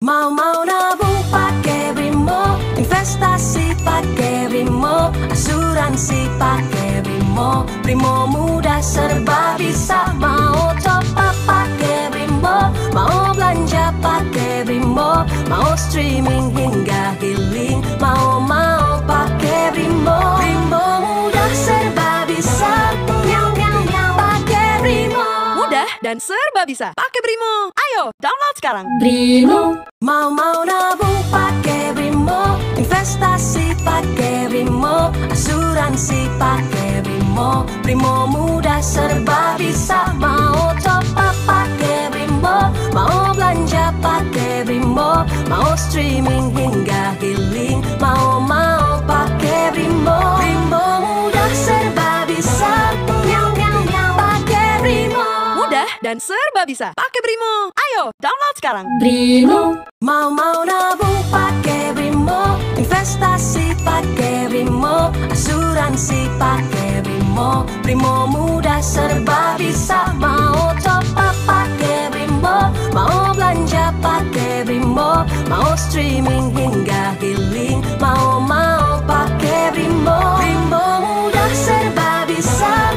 Mau nabung pakai Brimo, investasi pakai Brimo, asuransi pakai Brimo. Brimo mudah serba bisa, mau top up pakai Brimo, mau belanja pakai Brimo, mau streaming hingga healing, mau pakai Brimo. Brimo mudah serba bisa, pakai Brimo. Mudah dan serba bisa, pakai Brimo. Ayo, download sekarang. Brimo. Mau nabung pakai Brimo, investasi pakai Brimo, asuransi pakai Brimo. Brimo mudah serba bisa, mau top up pakai Brimo, mau belanja pakai Brimo, mau streaming hingga healing, mau pakai Brimo. Brimo mudah serba bisa, pakai Brimo. Mudah dan serba bisa, pakai Brimo. Ayo, download sekarang. Brimo. Mau nabung pakai Brimo, investasi pakai Brimo, asuransi pakai Brimo. Brimo mudah serba bisa, mau top up pakai Brimo, mau belanja pakai Brimo, mau streaming hingga healing, mau pakai Brimo. Brimo mudah serba bisa,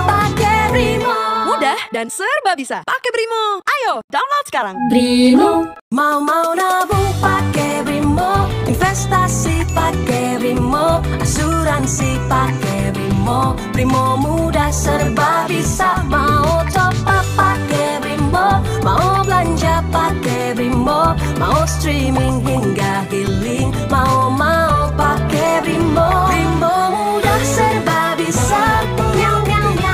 pakai Brimo. Mudah dan serba bisa, pakai Brimo. Ayo, download sekarang. Brimo. Mau nabung pakai Brimo, investasi pakai Brimo, asuransi pakai Brimo. Brimo mudah serba bisa, mau top up pakai Brimo, mau belanja pakai Brimo, mau streaming hingga healing, mau pakai Brimo. Brimo mudah serba bisa,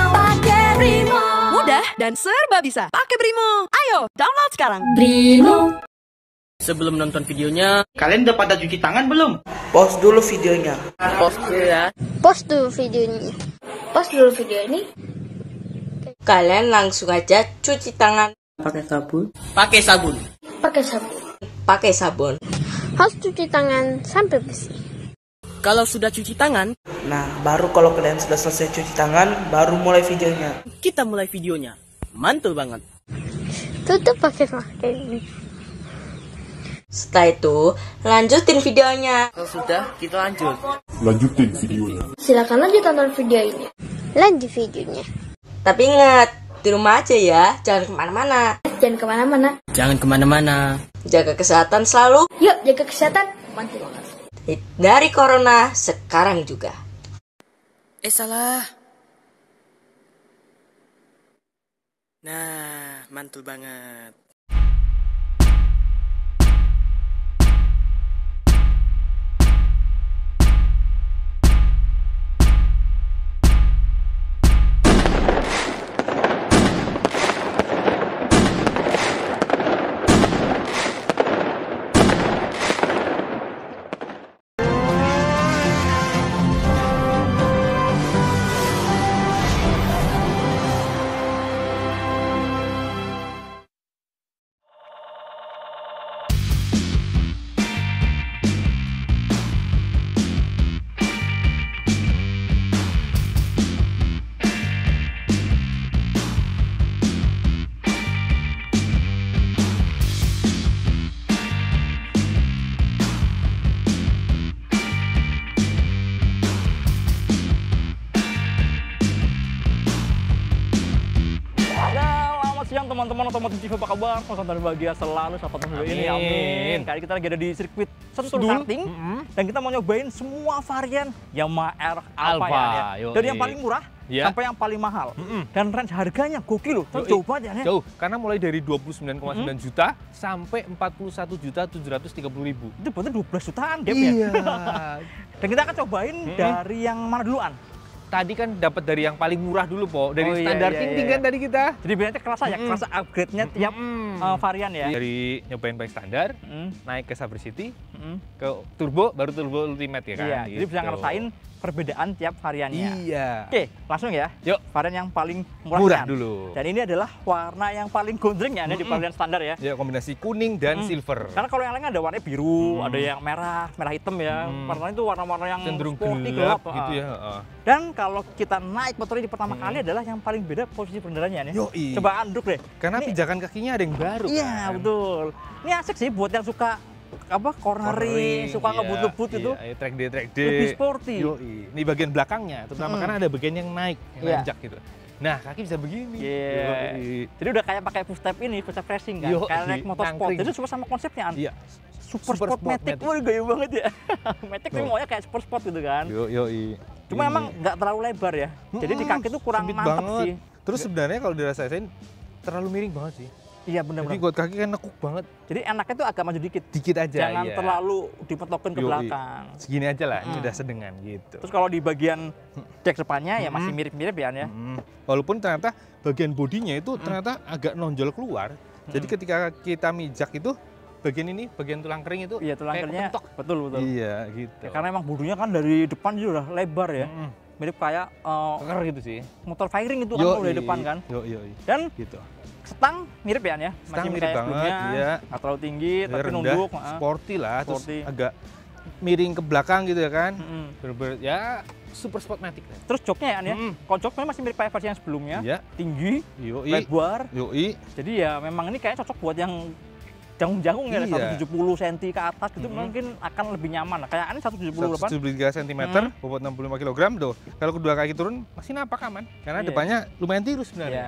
pakai Brimo. Mudah dan serba bisa, pakai Brimo. Ayo, download sekarang. Brimo. Sebelum nonton videonya, Kalian udah pada cuci tangan belum? Pause dulu videonya. pause dulu ya. Post dulu videonya. Post dulu video ini. Kalian langsung aja cuci tangan. Pakai sabun. Pakai sabun. Pakai sabun. Pakai sabun. Harus cuci tangan sampai bersih. Kalau sudah cuci tangan, Nah, baru kalau kalian sudah selesai cuci tangan, baru mulai videonya. kita mulai videonya. Mantul banget. Tutup pakai ini. Setelah itu, lanjutin videonya. Kalau sudah, kita lanjut. Lanjutin videonya. Silakan lanjut tonton video ini. Lanjut videonya. Tapi ingat, di rumah aja ya, jangan kemana-mana. Jangan kemana-mana. Jangan kemana-mana. Jaga kesehatan selalu. Yuk jaga kesehatan. Mantul banget. Dari corona sekarang juga. Salah. Nah, mantul banget. Siang teman-teman otomotif TV, apa kabar? Semoga dan bahagia selalu sahabat video ini, amin. Kali kita lagi ada di sirkuit Sentul Karting, dan kita mau nyobain semua varian Yamaha R Alpha ya. Dari yang paling murah sampai yang paling mahal. Dan range harganya gokil loh, jauh banget ya. Jauh, karena mulai dari 29,9 juta sampai 41.730.000. Itu berarti 12 jutaan gap ya. Dan kita akan cobain dari yang mana duluan? Tadi kan dapat dari yang paling murah dulu, Po. Dari standar tinggi kan tadi kita. Jadi biasanya kerasa ya, kerasa upgrade-nya tiap varian ya. Dari nyobain paling standar, naik ke Saber City, ke turbo, baru turbo ultimate ya kan? Iya, jadi bisa Gitu. ngerasain perbedaan tiap variannya. Iya. Oke, langsung ya. Yuk. Varian yang paling Murah murah dulu. Dan ini adalah warna yang paling gondreng ya, di varian standar ya. Ya, kombinasi kuning dan silver. Karena kalau yang lain ada warnanya biru, ada yang merah hitam ya. Warnanya itu warna-warna yang Cenderung sporty, gelap ah. gitu ya. Dan kalau kita naik motor ini pertama kali adalah yang paling beda posisi pengendaranya nih. Yoi. Coba anduk deh. Karena Ini- pijakan kakinya ada yang baru Iya, kan? betul. Ini asik sih buat yang suka cornering, suka iya, ngebut-ngebut itu. Iya, track day. Lebih sporty. Yoi. Ini bagian belakangnya, terutama karena ada bagian yang naik, yang Iya. nanjak gitu. Nah, kaki bisa begini. Iya. Yoi. Jadi udah kayak pakai push step ini, push step racing kan. Yoi, Kayak naik motor sport. nangkring. Jadi cuma sama konsepnya An. Iya. Super Super Sport Sport Matic. Matic. Wah, gaya banget ya. Matic tuh Tuh. maunya kayak sport gitu kan. Yoi. Cuma emang nggak terlalu lebar ya. Jadi di kaki tuh kurang Sempit mantep banget. sih. Terus sebenarnya kalau dirasain terlalu miring banget sih. Iya Jadi benar-benar. buat kaki kan nekuk banget. Jadi enaknya tuh agak maju dikit. Dikit aja. Jangan iya. terlalu dipetokin ke Yoi. belakang. Segini aja lah, ini udah sedengan gitu. Terus kalau di bagian cek depannya ya masih mirip-mirip ya. Walaupun ternyata bagian bodinya itu ternyata agak nonjol keluar. Jadi ketika kita mijak itu bagian ini, bagian tulang kering itu Iya tulang kayak keringnya kepentok. betul. Iya gitu. Ya, karena emang bodinya kan dari depan juga udah lebar ya. Mirip kayak keker gitu sih. motor firing itu kan kalau dari depan kan. Yoi. Dan Gitu. stang mirip ya. Stang mirip kayak banget, sebelumnya, iya. nggak terlalu tinggi Ya, tapi rendah, nunduk. sporty lah, terus Sporty. agak miring ke belakang gitu ya kan. Mm-mm. Bener-bener ya super sportmatic lah. Terus joknya ya, An, ya. Kalau joknya masih mirip kayak versi yang sebelumnya. Iya. Tinggi, Yoi. lebar. Yoi. Jadi ya memang ini kayak cocok buat yang janggung-janggung ya, Iya. 170 cm ke atas gitu mungkin akan lebih nyaman. Nah, kayak ini 178. 173 cm, bobot 65 kg tuh. Kalau kedua kaki turun masih napak aman. Karena Iya. depannya lumayan tirus Iya. sebenarnya.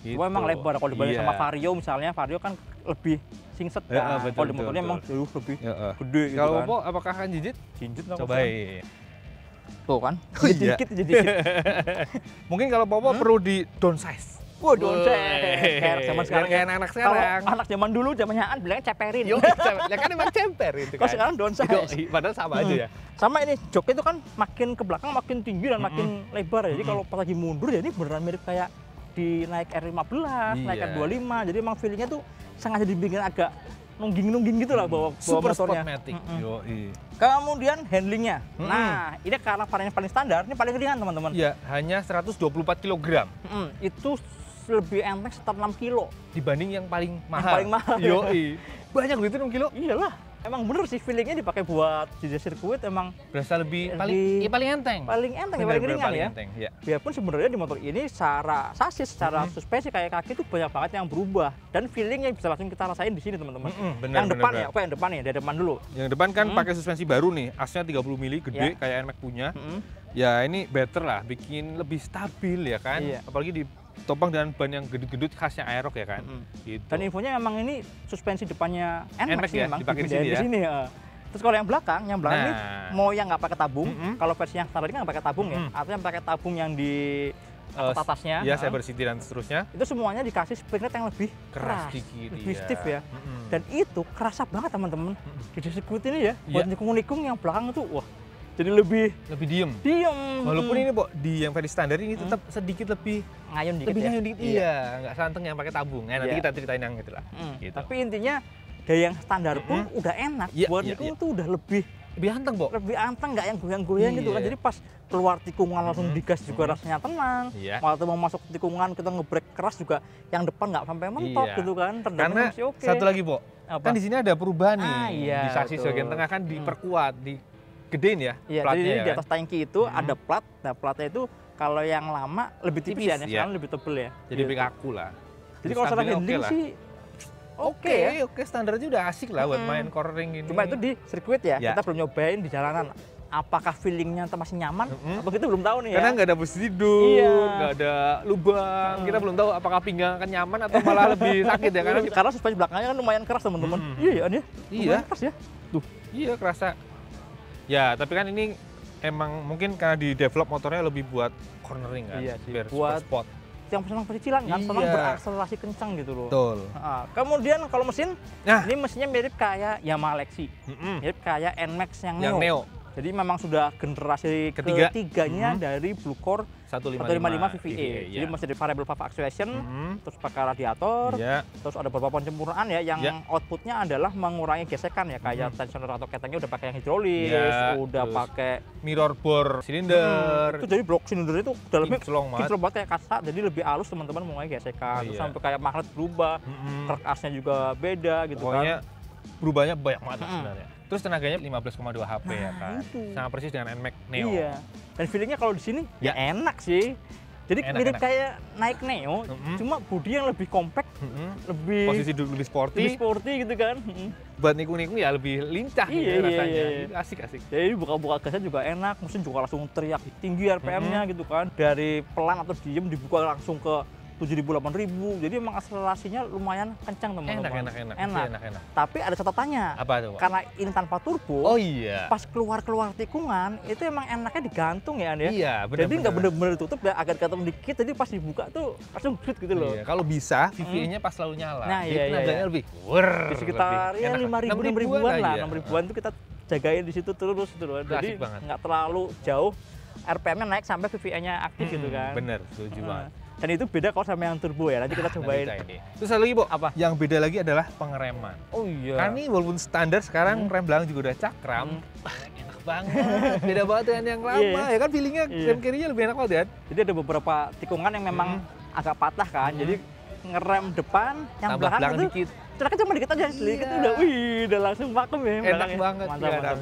Gitu. Cuma emang lebar kalau dibanding Iya. sama Vario misalnya, Vario kan lebih singset Ya, kan. betul, Kalau di betul, motornya emang betul. jauh lebih Ya, gede gitu Kalau kan. Popo apakah akan jinjit? Jinjit nggak Cobain. Tuh kan, Oh, iya. dikit aja dikit. Mungkin kalau Popo perlu di downsize. Wah, downsize. Kayak zaman Biar sekarang. kayak anak-anak sekarang. Kalau anak zaman dulu, zamannya An bilangnya ceperin. Yo, ya kan emang cemper itu Kalau kan. sekarang downsize. Yoi, padahal sama aja ya. Sama ini, jok itu kan makin ke belakang makin tinggi dan makin lebar. Jadi kalau pas lagi mundur ya ini beneran mirip kayak di naik R15, naik Iya. R25. Jadi emang feelingnya tuh sengaja dibikin agak nungging-nungging gitu lah bawa Super motornya. sportmatic. Yoi. Kemudian handlingnya. Nah, ini karena varian yang paling standar, ini paling ringan teman-teman. Iya, hanya 124 kg Itu lebih enteng sekitar 6 kilo. dibanding yang paling mahal. paling mahal, ya. Yoi. Banyak duit 6 kilo. Iyalah, emang bener sih feelingnya dipakai buat di sirkuit emang Berasa lebih Lebih- paling enteng. paling enteng, ya, paling Bener-bener ringan paling ya. enteng, ya. Biarpun sebenarnya di motor ini secara sasis, secara suspensi kayak kaki itu banyak banget yang berubah dan feelingnya bisa langsung kita rasain di sini teman-teman. bener, Yang depan bener. ya, oke yang depan ya, dari depan dulu. Yang depan kan pakai suspensi baru nih, asnya 30 mili gede Ya. kayak NMAX punya. Ya ini better lah, bikin lebih stabil ya kan. Iya. Apalagi ditopang dengan ban yang gedut-gedut khasnya Aerox ya kan. Gitu. Dan infonya memang ini suspensi depannya NMAX NMAX sih ya, memang dipakai di dipindahin sini ya. ya. Terus kalau yang belakang ini Nah. mau yang nggak pakai tabung, kalau versi yang standar ini nggak pakai tabung ya, atau yang pakai tabung yang di atasnya, Ya, Cyber City dan seterusnya. itu semuanya dikasih spring rate yang lebih Keras keras, dikit, lebih iya. stiff ya. Dan itu kerasa banget teman-teman di sirkuit ini ya. Buat Iya. nikung-nikung yang belakang itu, wah, jadi lebih Lebih diem. diem. Walaupun ini Pok, di yang versi standar ini tetap sedikit lebih ngayun dikit lebih ya. ngayun dikit. Iya, nggak santeng yang pakai tabung. Nanti Iya. kita ceritain yang gitu lah. Gitu. Tapi intinya dari yang standar pun udah enak. Iya, Buat iya, nikung iya. tuh udah lebih Lebih anteng, Pok. anteng, nggak yang goyang-goyang gitu kan. Iya. Jadi pas keluar tikungan langsung digas juga rasanya tenang. Iya. Waktu mau masuk tikungan kita nge-brake keras juga yang depan nggak sampai mentok Iya. gitu kan. Karena Tendangnya masih oke. satu lagi, Pok. Apa? Kan di sini ada perubahan nih. Iya, Di sasis betul. bagian tengah kan diperkuat, digedein ya Iya, platnya jadi ya di kan? atas tangki itu ada plat. Nah, platnya itu kalau yang lama lebih tipis, ya, Tipis, sekarang iya. lebih tebel ya. Jadi Gitu. lebih kaku lah. Jadi kalau salah Stabilnya handling lah. sih oke ya. Oke, standarnya udah asik lah buat main cornering ini. Cuma itu di sirkuit ya, Ya. kita belum nyobain di jalanan. Apakah feelingnya masih nyaman? Apa kita belum tahu nih ya. karena nggak ada posisi tidur, Iya. nggak ada lubang. Kita belum tahu apakah pinggang akan nyaman atau malah lebih sakit ya Karena suspensi belakangnya kan lumayan keras teman-teman. Iya ya, An, ya. Iya. Lumayan keras ya. Tuh. Iya, kerasa. Ya, tapi kan ini emang mungkin karena di develop motornya lebih buat cornering kan, Iya sih, biar buat spot. Yang senang pecicilan kan, senang Iya. berakselerasi kencang gitu loh. Betul. Kemudian kalau mesin, Nah. ini mesinnya mirip kayak Yamaha Lexi. Mirip kayak NMAX yang Yang Neo. Jadi memang sudah generasi ketiganya dari Blue Core 155 VVA. Jadi masih ada variable valve actuation, terus pakai radiator, terus ada beberapa penyempurnaan ya yang outputnya adalah mengurangi gesekan ya, kayak tensioner atau ketengnya udah pakai yang hidrolis, udah pakai mirror bore silinder. Itu jadi blok silinder itu dalamnya kinclong banget kayak kaca, jadi lebih halus teman-teman mengurangi gesekan. Terus sampai kayak magnet berubah, kerkasnya juga beda gitu. Pokoknya berubahnya banyak banget sebenarnya. Terus tenaganya 15,2 HP ya kan. Sama persis dengan NMAX Neo. Iya. Dan feelingnya kalau di sini ya enak sih. Jadi mirip kayak naik Neo, cuma bodi yang lebih compact, lebih posisi duduk lebih sporty gitu kan. Buat nikung-nikung ya lebih lincah gitu rasanya. Asik-asik. Jadi buka-buka gasnya juga enak, mesin juga langsung teriak tinggi RPM-nya gitu kan. Dari pelan atau diem dibuka langsung ke 7.000, 8.000, jadi emang akselerasinya lumayan kencang teman-teman. Enak. Tapi ada catatannya. Apa tuh? Karena ini tanpa turbo. Oh iya. Pas keluar tikungan itu emang enaknya digantung ya, Anda. Iya, benar. Jadi nggak bener-bener tutup ya, agak gantung dikit. Jadi pas dibuka tuh langsung grit gitu loh. Iya, kalau bisa VVA-nya pas selalu nyala. Nah, jadi tenaganya lebih di sekitar ya 5.000-6.000-an lah, 6.000-an tuh kita jagain di situ terus gitu loh. Jadi nggak terlalu jauh. RPM-nya naik sampai VVA-nya aktif gitu kan. Bener, setuju banget. Dan itu beda kalau sama yang turbo ya, nanti kita cobain. Terus satu lagi, Bo, yang beda lagi adalah pengereman. Oh iya. Kan ini walaupun standar sekarang rem belakang juga udah cakram, enak banget. Beda banget dengan yang lama, ya kan feelingnya rem kirinya lebih enak banget ya. Jadi ada beberapa tikungan yang memang agak patah kan, jadi ngerem depan, yang belakang itu dikit. Ceraknya cuma dikit aja, sedikit udah, udah langsung vakum ya. Enak banget, mantap.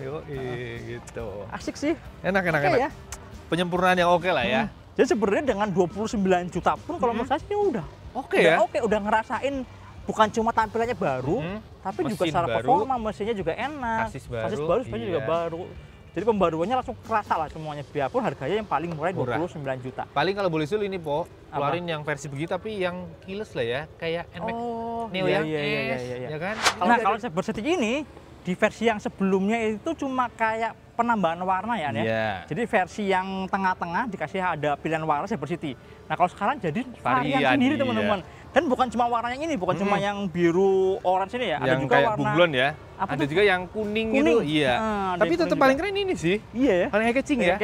Gitu. Asik sih. Enak. Ya. Penyempurnaan yang oke lah ya. Jadi sebenarnya dengan 29 juta pun kalau menurut saya sih udah oke ya. Udah ngerasain bukan cuma tampilannya baru, tapi juga secara performa mesinnya juga enak. Sasis baru, sebenarnya juga baru. Jadi pembaruannya langsung kerasa lah semuanya, biarpun harganya yang paling murah 29 juta. Paling kalau boleh suruh ini, Po, keluarin yang versi begitu tapi yang keyless lah ya, kayak NMAX Neo ya. Ya kan? Kalau saya seperti ini, di versi yang sebelumnya itu cuma kayak penambahan warna ya. Jadi versi yang tengah-tengah dikasih ada pilihan warna seperti. Nah kalau sekarang jadi varian sendiri teman-teman. Dan bukan cuma warnanya ini, bukan cuma yang biru orange ini ya, yang ada juga kayak warna bunglon ya. Ada juga yang kuning gitu. Iya. Tapi tetap paling keren ini sih. Iya ya. Paling eye-catching ya.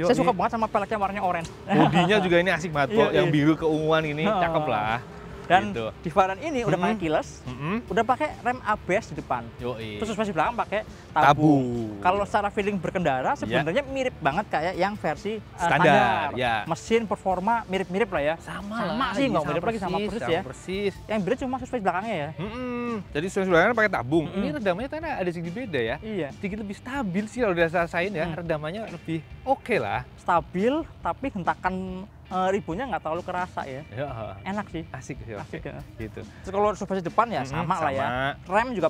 Saya suka banget sama peleknya warnanya orange. Bodinya juga ini asik banget kok, yang biru keunguan ini cakep lah. Dan di varian ini udah pakai keyless, udah pakai rem ABS di depan. Terus suspensi belakang pakai tabu. Kalau secara feeling berkendara sebenarnya mirip banget kayak yang versi standar. Mesin performa mirip-mirip lah ya. Sama sih, nggak mirip lagi sama persis ya. Yang beda cuma suspensi belakangnya ya. Jadi suspensi belakangnya pakai tabung. Ini redamannya ternyata ada sedikit beda ya. Iya. Sedikit lebih stabil sih kalau udah rasain ya. Redamannya lebih oke lah. Stabil tapi hentakan ribunya nggak terlalu kerasa ya. Enak sih. Asik sih. Gitu. Terus kalau suspensi depan ya sama lah ya. Rem juga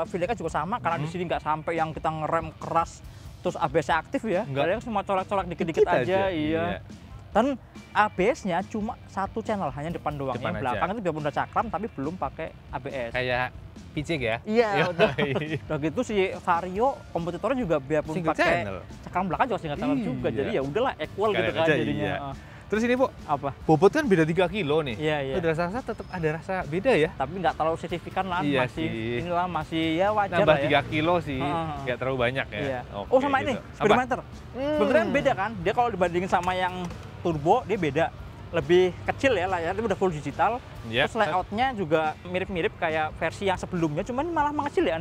feelingnya juga sama karena di sini nggak sampai yang kita ngerem keras terus ABS aktif ya. Kalian cuma colak-colak dikit-dikit aja. Iya. Dan ABS-nya cuma satu channel, hanya depan doang. Yang belakang itu biarpun udah cakram tapi belum pakai ABS. Kayak Picek ya? Iya, udah gitu si Vario kompetitornya juga biarpun pakai cakram belakang juga single channel juga. Jadi ya udahlah equal gitu kan jadinya. Terus ini, Bu, bobot kan beda 3 kilo nih. Iya. Udah rasa tetap ada rasa beda ya? Tapi nggak terlalu signifikan lah, masih ya wajar nambah lah ya. 3 kilo sih, nggak terlalu banyak ya. Iya. Oh sama ini, speedometer. Sebenarnya beda kan, dia kalau dibandingin sama yang turbo, dia beda. Lebih kecil ya layarnya, udah full digital. Terus layoutnya juga mirip-mirip kayak versi yang sebelumnya, cuman malah mengecil ya.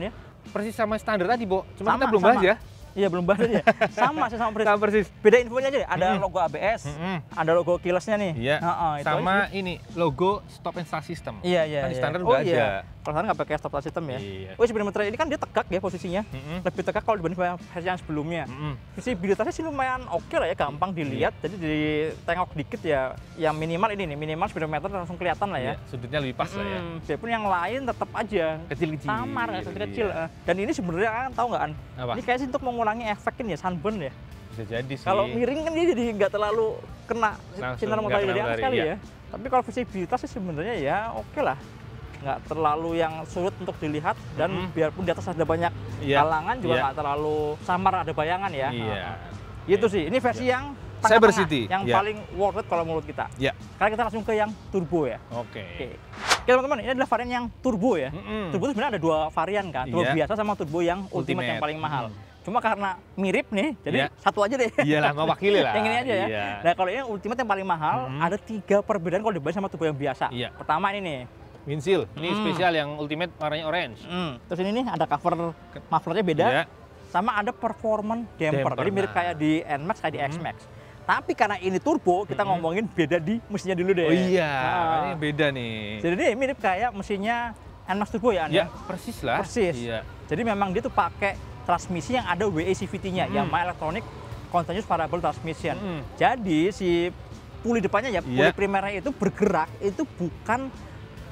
Persis sama standar tadi, Bo. Cuma kita belum bahas ya. Iya belum bahas aja. Sama persis. Beda infonya aja deh. Ada logo ABS, ada logo keyless-nya nih. Iya. Sama ini logo stop and start system. Iya. Kan di standar udah ada. Kalau sekarang nggak pakai stop start system ya. Speedometer ini kan dia tegak ya posisinya. Lebih tegak kalau dibanding versi yang sebelumnya. Visibilitasnya sih lumayan oke lah ya, gampang dilihat. Jadi ditengok dikit ya. Yang minimal ini nih, minimal speedometer langsung kelihatan lah ya. Sudutnya lebih pas lah ya. Biarpun yang lain tetap aja kecil-kecil. Samar, kecil. Dan ini sebenarnya kan tahu nggak kan? Ini kayak sih untuk mengurangi efek ini ya, sunburn ya. Bisa jadi sih. Kalau miring kan dia jadi nggak terlalu kena sinar matahari dari atas kali ya. Tapi kalau visibilitas sih sebenarnya ya oke lah. Nggak terlalu yang sulit untuk dilihat dan biarpun di atas ada banyak halangan juga nggak terlalu samar, ada bayangan ya. Itu sih. Ini versi yang Cybercity yang paling worth it kalau menurut kita. Sekarang kita langsung ke yang turbo ya. Oke, teman-teman, ini adalah varian yang turbo ya. Turbo itu sebenarnya ada 2 varian kan, turbo biasa sama turbo yang ultimate yang paling mahal. Cuma karena mirip nih, jadi Iya. satu aja deh. Iyalah, mewakili lah. Yang ini aja ya. Iya. Nah kalau ini Ultimate yang paling mahal, ada 3 perbedaan kalau dibanding sama turbo yang biasa. Iya. Pertama ini nih. Windshield, ini spesial yang Ultimate warnanya orange. Terus ini nih ada cover mufflernya beda, Iya. sama ada performance damper. Jadi mirip kayak di NMAX, kayak di X-Max. Tapi karena ini turbo, kita ngomongin beda di mesinnya dulu deh. Oh iya, Nah. ini beda nih. Jadi ini mirip kayak mesinnya NMAX turbo ya, Ya, persis lah. Persis. Iya. Jadi memang dia tuh pakai transmisi yang ada WA CVT-nya, Yamaha Electronic Continuous Variable Transmission. Jadi si puli depannya ya, puli primernya itu bergerak, itu bukan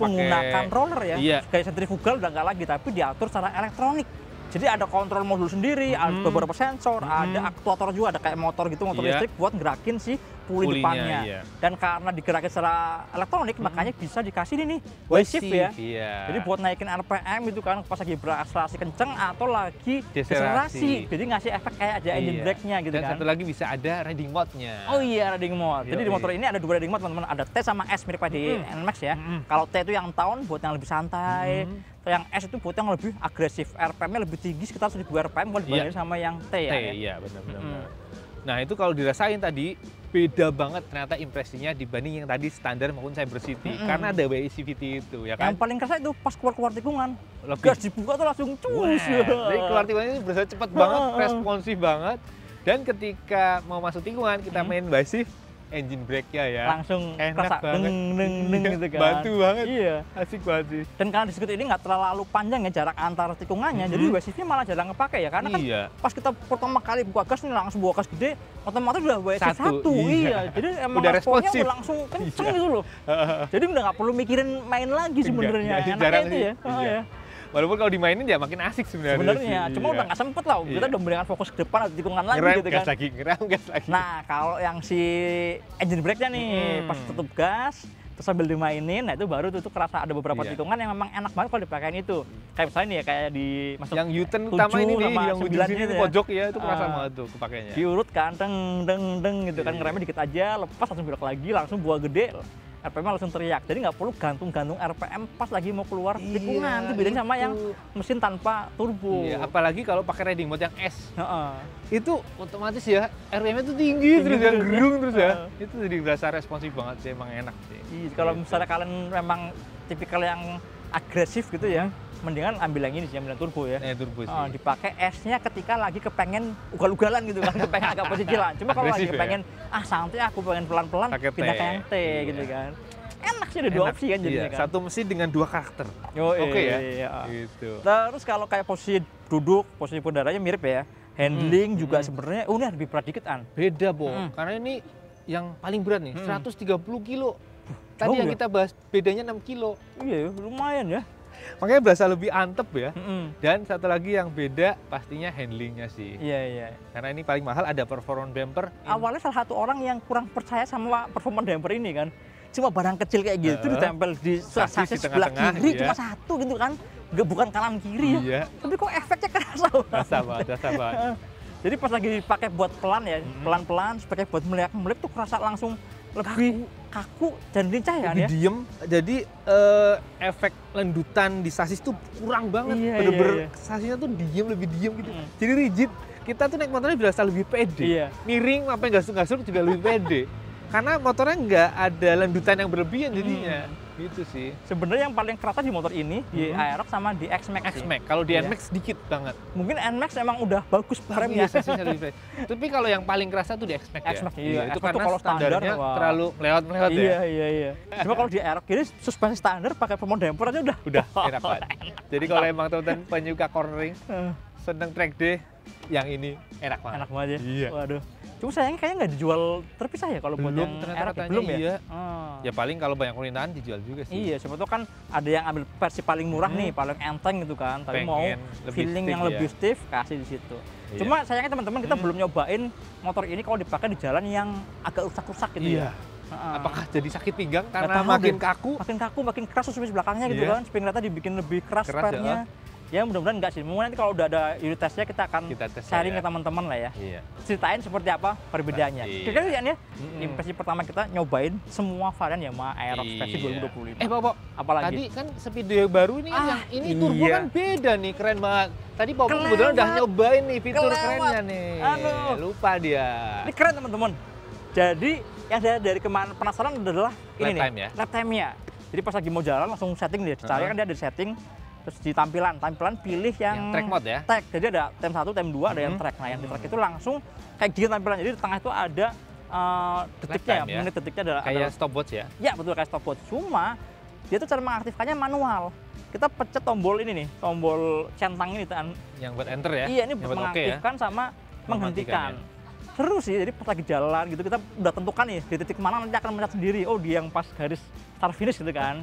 menggunakan roller ya. Iya. Kayak sentrifugal udah nggak lagi, tapi diatur secara elektronik. Jadi ada kontrol modul sendiri, ada beberapa sensor, ada aktuator juga, ada kayak motor gitu, motor listrik buat gerakin si puli depannya. Iya. Dan karena digerakin secara elektronik, makanya bisa dikasih ini nih, Y-shift ya. Iya. Jadi buat naikin RPM itu kan pas lagi berakselerasi kenceng atau lagi Deselerasi. Jadi ngasih efek kayak ada engine brake-nya gitu. Dan kan. satu lagi bisa ada riding mode-nya. Oh iya, riding mode. Jadi di motor ini ada 2 riding mode teman-teman. Ada T sama S mirip kayak di NMAX ya. Kalau T itu yang tahun buat yang lebih santai. Yang S itu buat yang lebih agresif. RPM-nya lebih tinggi sekitar 1000 RPM kalau dibandingin sama yang T ya. Iya, benar-benar. Nah, itu kalau dirasain tadi beda banget ternyata impresinya dibanding yang tadi standar maupun Cyber City. Karena ada WA CVT itu ya kan. Yang paling kerasa itu pas keluar tikungan. Lebih. Gas dibuka tuh langsung cus. Jadi keluar tikungan ini berasa cepat banget, responsif banget. Dan ketika mau masuk tikungan kita main basic engine brake-nya ya. Langsung enak kerasa banget. deng gitu kan. Bantu banget. Iya. Asik banget sih. Dan karena di sirkuit ini nggak terlalu panjang ya jarak antar tikungannya, jadi WCV malah jarang kepake ya. Karena kan pas kita pertama kali buka gas nih langsung bawa gas gede, otomatis udah WCV 1. Iya. Jadi emang udah responnya responsif. udah langsung kenceng gitu loh. Jadi udah nggak perlu mikirin main lagi sebenarnya. Enggak, Enaknya jarang itu sih. ya. Oh, Iya. ya. Walaupun kalau dimainin ya makin asik sebenarnya. Sebenarnya, sih. cuma udah nggak sempet lah. Kita udah memberikan fokus ke depan atau tikungan lagi Ngerem gitu gas kan. lagi, ngerem gas lagi. Nah, kalau yang si engine brake-nya nih, pas tutup gas, terus sambil dimainin, nah itu baru tuh kerasa ada beberapa tikungan yang memang enak banget kalau dipakein itu. Kayak misalnya nih ya, kayak di masuk yang U-turn utama ini nih, yang ujung sini gitu di ya. pojok ya, itu kerasa banget tuh kepakainya. Diurut kan, deng gitu kan, ngeremnya dikit aja, lepas langsung belok lagi, langsung buah gede. RPM langsung teriak, jadi nggak perlu gantung-gantung RPM pas lagi mau keluar tikungan. Itu bedanya sama yang mesin tanpa turbo. Iya, apalagi kalau pakai riding mode yang S. Itu otomatis ya RPM-nya tuh tinggi terus ya, gerung terus ya. Itu jadi berasa responsif banget sih, emang enak sih. Iya, kalau misalnya kalian memang tipikal yang agresif gitu ya, mendingan ambil yang ini sih, ambil yang turbo ya. Turbo sih. Dipakai S-nya ketika lagi kepengen ugal-ugalan gitu kan, kepengen agak posisilan. Cuma kalau lagi pengen santai aku pengen pelan-pelan pindah ke yang T gitu kan. Enak sih, ada 2 opsi kan jadinya kan. Satu mesin dengan 2 karakter. Oke ya. Gitu. Terus kalau kayak posisi duduk, posisi pondaranya mirip ya. Handling juga sebenarnya ini lebih berat dikit an. Beda, Bo. Karena ini yang paling berat nih, 130 kilo. Tadi yang kita bahas bedanya 6 kilo. Iya, lumayan ya. Makanya berasa lebih antep ya. Dan satu lagi yang beda pastinya handlingnya sih. Iya. Karena ini paling mahal, ada performance damper. Awalnya salah satu orang yang kurang percaya sama performance damper ini kan. Cuma barang kecil kayak gitu ditempel di sasis sebelah kiri cuma satu gitu kan. Bukan kanan kiri ya. Tapi kok efeknya kerasa banget. Kerasa banget. Jadi pas lagi dipakai buat pelan ya, pelan-pelan sebagai buat melek tuh kerasa langsung lebih kaku dan lincah ya. Lebih diem, jadi efek lendutan di sasis tuh kurang banget. Bener-bener sasisnya tuh lebih diem gitu. Jadi rigid. Kita tuh naik motornya berasa lebih pede. Miring, apa yang gasuk-gasuk juga lebih pede. Karena motornya nggak ada lendutan yang berlebihan jadinya. Gitu sih. Sebenarnya yang paling kerasa di motor ini di Aerox sama di X-Max. Kalau di NMAX sedikit banget. Mungkin NMAX emang udah bagus remnya. Tapi kalau yang paling kerasa tuh di X-Max ya. Iya, itu X-Max karena kalau standarnya terlalu melewat-melewat ya. Iya. Cuma kalau di Aerox ini suspensi standar pakai performance damper aja udah enak banget. Jadi kalau emang teman-teman penyuka cornering, seneng track day, yang ini enak banget. Enak banget ya. Iya. Waduh. Cuma sayangnya kayaknya nggak dijual terpisah ya kalau buat yang Aerox belum ya. Iya. Ya paling kalau banyak permintaan dijual juga sih. Iya, siapa tahu kan ada yang ambil versi paling murah nih, paling enteng gitu kan. Tapi mau feeling yang lebih stiff kasih di situ. Cuma sayangnya teman-teman kita belum nyobain motor ini kalau dipakai di jalan yang agak rusak-rusak gitu ya. Apakah jadi sakit pinggang karena makin kaku? Makin kaku, makin keras suspensi belakangnya gitu kan. Spring rata dibikin lebih keras spare-nya. Ya mudah-mudahan enggak sih. Mungkin nanti kalau udah ada unit tesnya kita akan sharing ke teman-teman lah ya. Iya. Ceritain seperti apa perbedaannya. Kira-kira ya, impresi pertama kita nyobain semua varian Yamaha Aerox versi 2025. Pok, apalagi? Tadi kan Speedo baru ini kan yang ini turbo kan beda nih, keren banget. Tadi Pop kebetulan udah nyobain nih fitur kerennya nih. Aduh. Lupa dia. Ini keren teman-teman. Jadi yang dari kemarin penasaran adalah ini nih, lap time-nya. Jadi pas lagi mau jalan langsung setting dia, dicari kan dia ada setting. Terus di tampilan pilih yang track mode ya? Track, jadi ada time 1, time 2, ada yang track. Nah yang di track itu langsung kayak gini tampilan, jadi di tengah itu ada detiknya, menit detiknya adalah kayak stopwatch ya? Ya betul, kayak stopwatch. Cuma dia tuh cara mengaktifkannya manual. Kita pencet tombol ini nih, tombol centang ini kan. Yang buat enter ya? Iya, ini buat mengaktifkan sama menghentikan. Seru sih, jadi pas lagi jalan gitu kita udah tentukan nih di titik mana nanti akan mencet sendiri. Oh dia yang pas garis start finish gitu kan.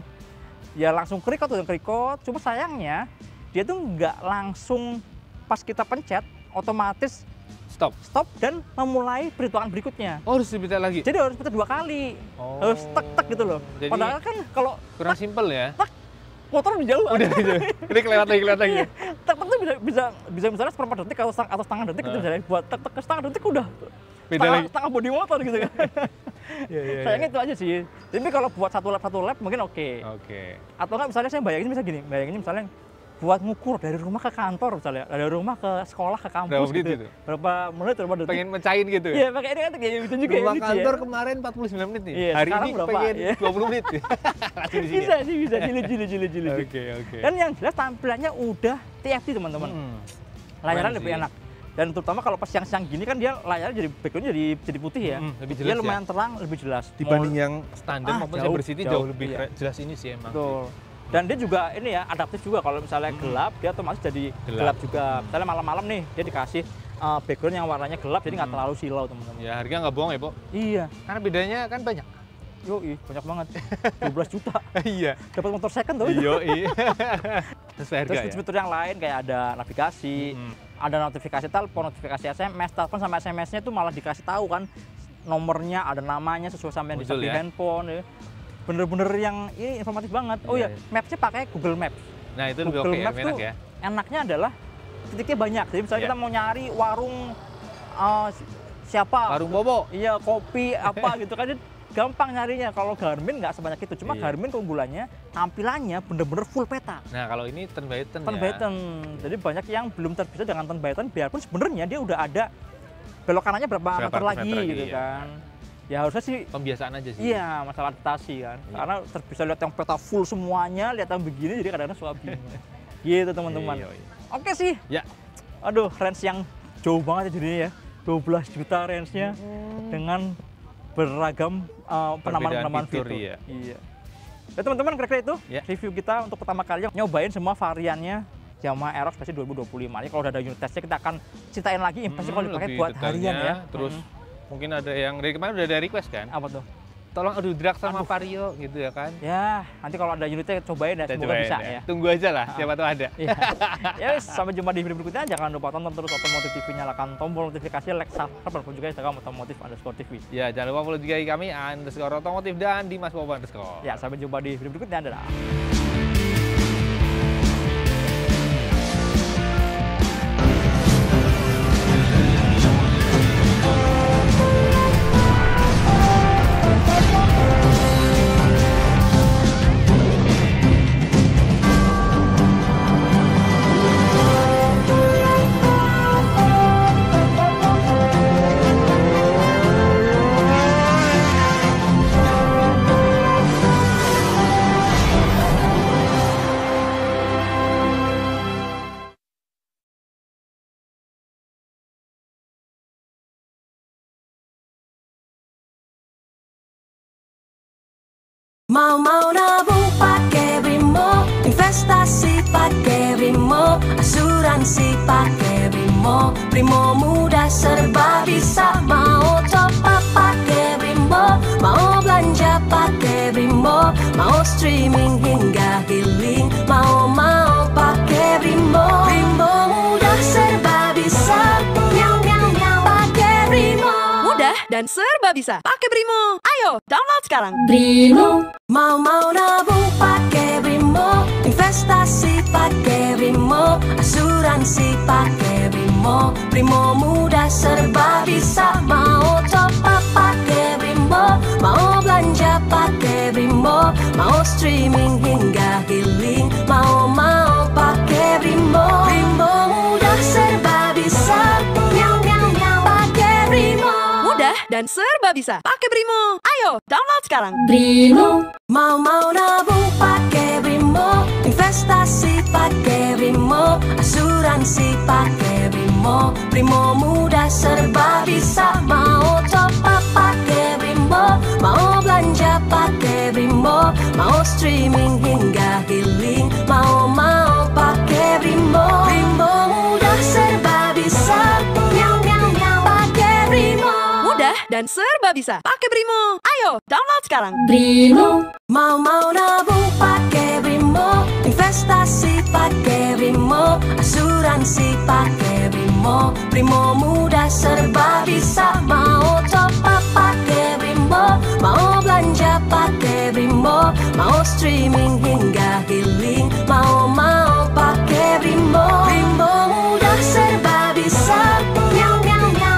Ya langsung kerikot, cuma sayangnya dia tuh nggak langsung pas kita pencet otomatis stop dan memulai perhitungan berikutnya. Oh harus dipencet lagi? Jadi harus pencet 2 kali, harus tek gitu loh. Jadi padahal kan kalau kurang simpel ya? Motor lebih jauh. Udah gitu, ini kelewat lagi. Tek tuh bisa misalnya seperempat detik atau setengah detik gitu misalnya. Buat tek ke setengah detik udah setengah bodi motor gitu kan. Sayangnya itu aja sih. Tapi kalau buat satu lap mungkin oke. Atau nggak misalnya saya bayangin misalnya buat ngukur dari rumah ke kantor misalnya, dari rumah ke sekolah ke kampus gitu. Berapa menit, berapa detik. Pengen mecahin gitu ya? Iya, pakai ini kan kayak gitu juga. Rumah kantor kemarin 49 menit nih. Iya, hari ini berapa? pengen 20 menit. Langsung di sini. Bisa. Jili. Oke. Dan yang jelas tampilannya udah TFT teman-teman. Layarnya lebih enak. Dan terutama kalau pas siang-siang gini kan dia layarnya jadi backgroundnya jadi putih ya. Lebih jelas. Dia lumayan terang, lebih jelas. Dibanding yang standar maupun Cyber City jauh lebih jelas ini sih emang. Betul. Dan dia juga ini ya adaptif juga, kalau misalnya gelap dia otomatis jadi gelap juga. Misalnya malam-malam nih dia dikasih background yang warnanya gelap jadi nggak terlalu silau teman-teman. Ya harga nggak bohong ya, Pok? Iya. Karena bedanya kan banyak. Yoi, banyak banget. 12 juta. Iya. Dapat motor second tuh. Yoi. Terus fitur yang lain kayak ada navigasi, ada notifikasi telepon, notifikasi SMS, telepon sama SMS-nya tuh malah dikasih tahu kan nomornya, ada namanya sesuai sama yang di handphone ya. Bener-bener yang ini informatif banget. Oh ya, Maps-nya pakai Google Maps. Nah itu lebih oke, enak ya. Enaknya adalah titiknya banyak. Jadi misalnya kita mau nyari warung siapa? Warung Bobo. Iya, kopi apa gitu kan, gampang nyarinya. Kalau Garmin nggak sebanyak itu. Cuma Garmin keunggulannya tampilannya bener-bener full peta. Nah kalau ini turn by turn ya. Turn by turn. Jadi banyak yang belum terbiasa dengan turn by turn, biarpun sebenarnya dia udah ada belok kanannya berapa meter lagi gitu kan. Ya harusnya sih pembiasaan aja sih. Iya, masalah adaptasi kan. Karena bisa lihat yang peta full semuanya, lihat yang begini jadi kadang-kadang suka bingung. Gitu teman-teman. Oke sih. Ya. Aduh, range yang jauh banget ya jadinya ya. 12 juta range-nya dengan beragam penamaan fitur. Iya. Ya teman-teman, kira-kira itu review kita untuk pertama kali nyobain semua variannya Yamaha Aerox versi 2025. Ini kalau udah ada unit testnya kita akan ceritain lagi impresi kalau dipakai buat harian ya. Terus mungkin ada yang dari kemarin udah ada request kan? Apa tuh? Tolong adu drag sama Vario gitu ya kan? Ya, nanti kalau ada unitnya cobain ya, semoga bisa ya. Tunggu aja lah, siapa tahu ada. Ya wis, sampai jumpa di video berikutnya. Jangan lupa tonton terus Otomotif TV, nyalakan tombol notifikasi, like, subscribe, dan juga Instagram Otomotif_TV. Ya, jangan lupa follow juga kami _otomotif dan Dimas Bobo_. Ya, sampai jumpa di video berikutnya. Dadah. Mau nabung pakai Brimo, investasi pakai Brimo, asuransi pakai Brimo. Brimo mudah serba bisa. Mau top up pakai Brimo, mau belanja pakai Brimo, mau streaming hingga healing, mau pakai Brimo. Brimo mudah serba bisa. Pakai Brimo. Mudah dan serba bisa. Pakai Brimo. Ayo, download sekarang. Brimo. Mau nabung pakai Brimo, investasi pakai Brimo, asuransi pakai Brimo. Brimo mudah serba bisa, mau top up pakai Brimo, mau belanja pakai Brimo, mau streaming hingga healing, mau pakai Brimo. Brimo mudah serba bisa, pakai Brimo. Mudah dan serba bisa, pakai Brimo. Ayo, download sekarang. Brimo. Mau nabung pakai Brimo, investasi pakai Brimo, asuransi pakai Brimo. Brimo mudah serba bisa, mau top up pakai Brimo, mau belanja pakai Brimo, mau streaming hingga healing, mau pakai Brimo. Brimo mudah serba bisa, pakai Brimo. Mudah dan serba bisa, pakai Brimo. Ayo, download sekarang. Brimo. Mau nabung pakai Brimo, investasi pakai Brimo, asuransi pakai Brimo. Brimo mudah serba bisa, mau top up pakai Brimo, mau belanja pakai Brimo, mau streaming hingga healing, mau pakai Brimo. Brimo mudah serba bisa,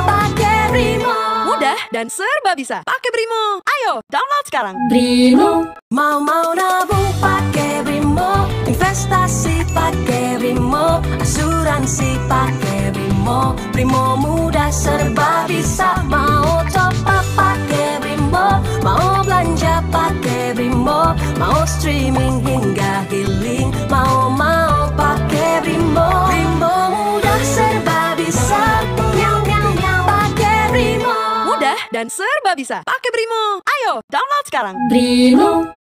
pakai Brimo. Mudah dan serba bisa, pakai Brimo. Ayo, download sekarang. Brimo. Mau nabung pakai Brimo, investasi pakai Brimo, asuransi pakai Brimo. Brimo mudah serba bisa, mau top up pakai Brimo, mau belanja pakai Brimo, mau streaming hingga healing, mau pakai Brimo. Brimo mudah serba bisa, pakai Brimo. Mudah dan serba bisa, pakai Brimo. Ayo, download sekarang. Brimo.